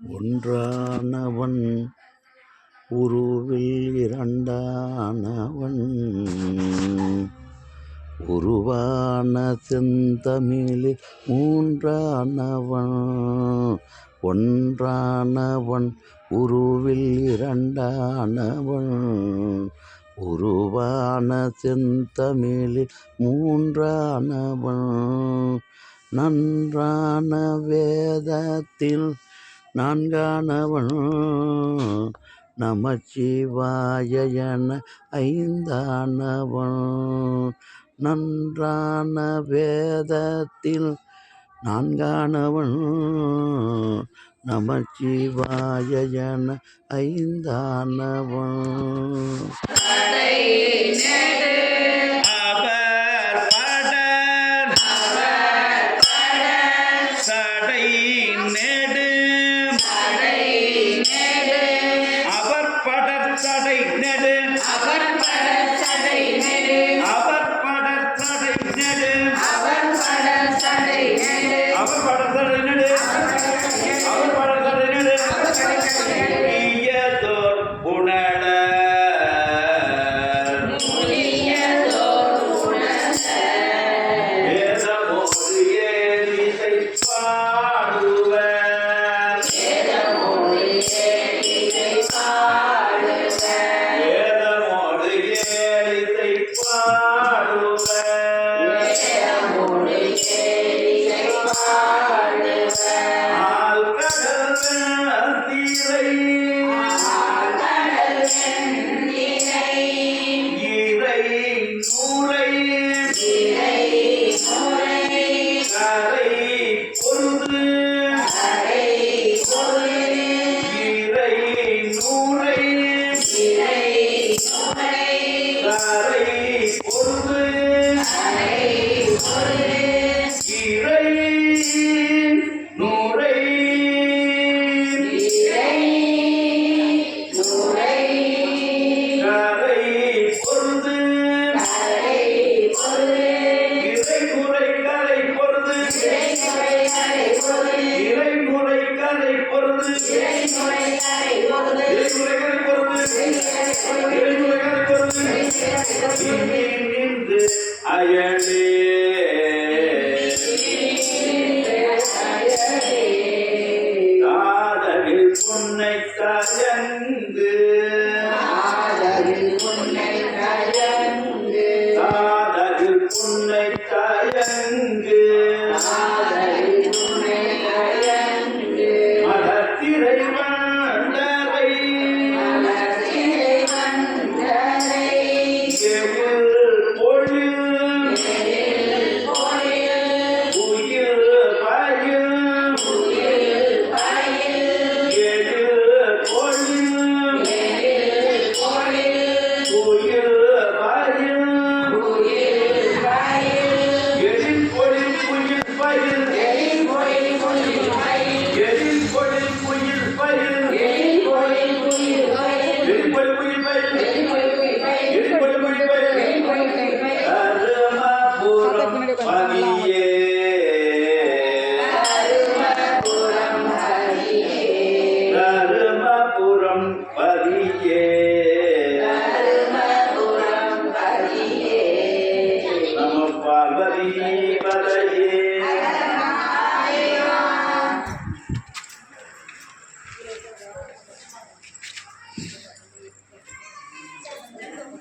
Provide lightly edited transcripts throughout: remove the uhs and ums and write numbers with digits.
ஒன்றானவன் உருவில் இரண்டானவன் உருவான செந்தமிழில் மூன்றானவன் ஒன்றானவன் உருவில் இரண்டானவன் உருவான செந்தமிழில் மூன்றானவன் நன்றான வேதத்தில் நான்கானவன் நமச்சிவாய என ஐந்தானவன் நன்றான வேதத்தில் நான்கானவன் நமச்சிவாய என ஐந்தானவன்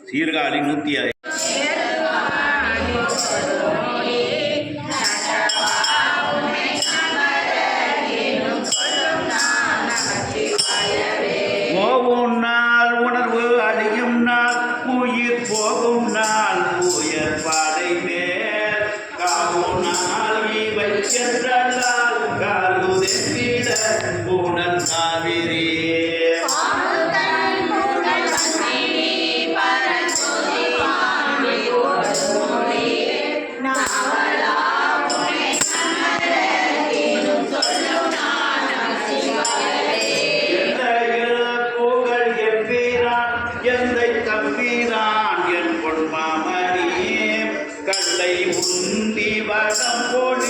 சீர்காழி 105 போகும் நாள் உணர்வு அழியும் நாள் உயிர் போகும் நாள் உயர் பாடை மேல் காவும் நாள் இவை சென்றால் காலுதென்றிட உணர் நாவிரே உந்தி வடம் போடு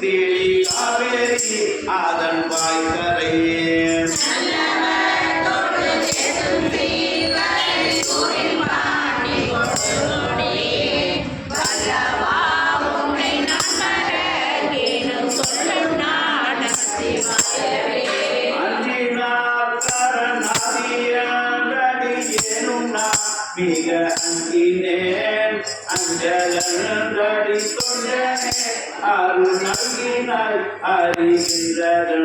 தேடி காவேரி அதன் அங்கினேன் அஞ்சலடி தொண்டனே அருள் நல்கினாய் அறிகின்றன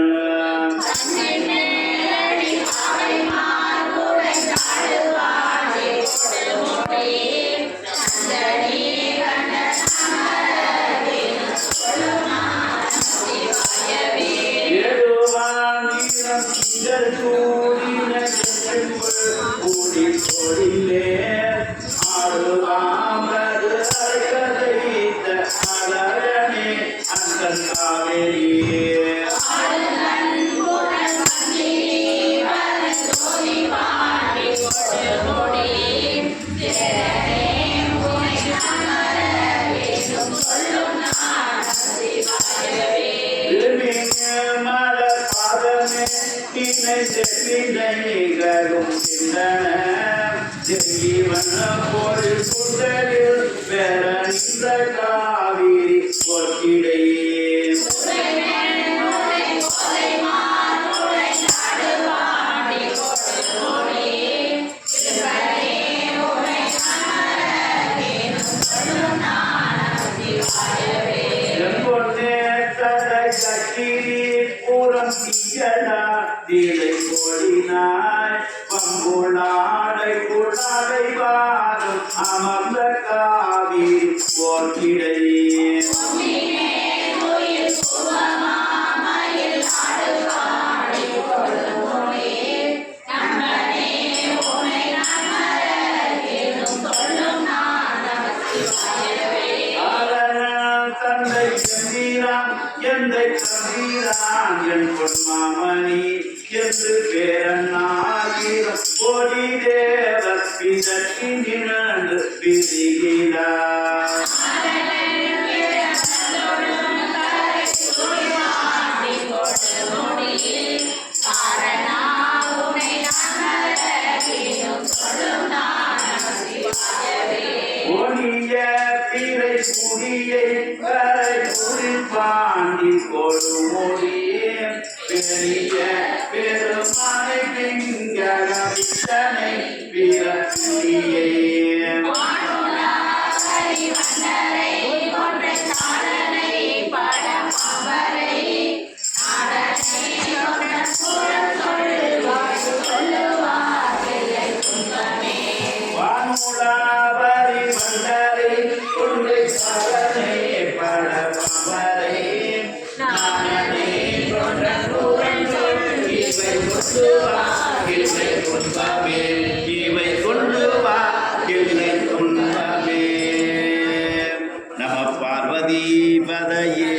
நிகழும் பொருள் குண்டலில் பெற நின்ற காவிரி பொற்கிடையே தீலை கொடினாய் பம்புளாடை குடாடை வாரும் அமர்ந்த காவிரி போற்றிடையே தந்தை செந்தீரான் எந்தை தந்தீரான் என் பொன்மாமணி என்று பேரன்னாகிரம் கோடி தேவர் பிதற்றி நின்று பிரிகிறார் குடியை வரை பாண்டி கொடுமொழியே பெரிய பெருமானை பிங்கனை பிறப்பியே இவை கொண்டு வா இல்லை துன்பமே நம பார்வதி பதையே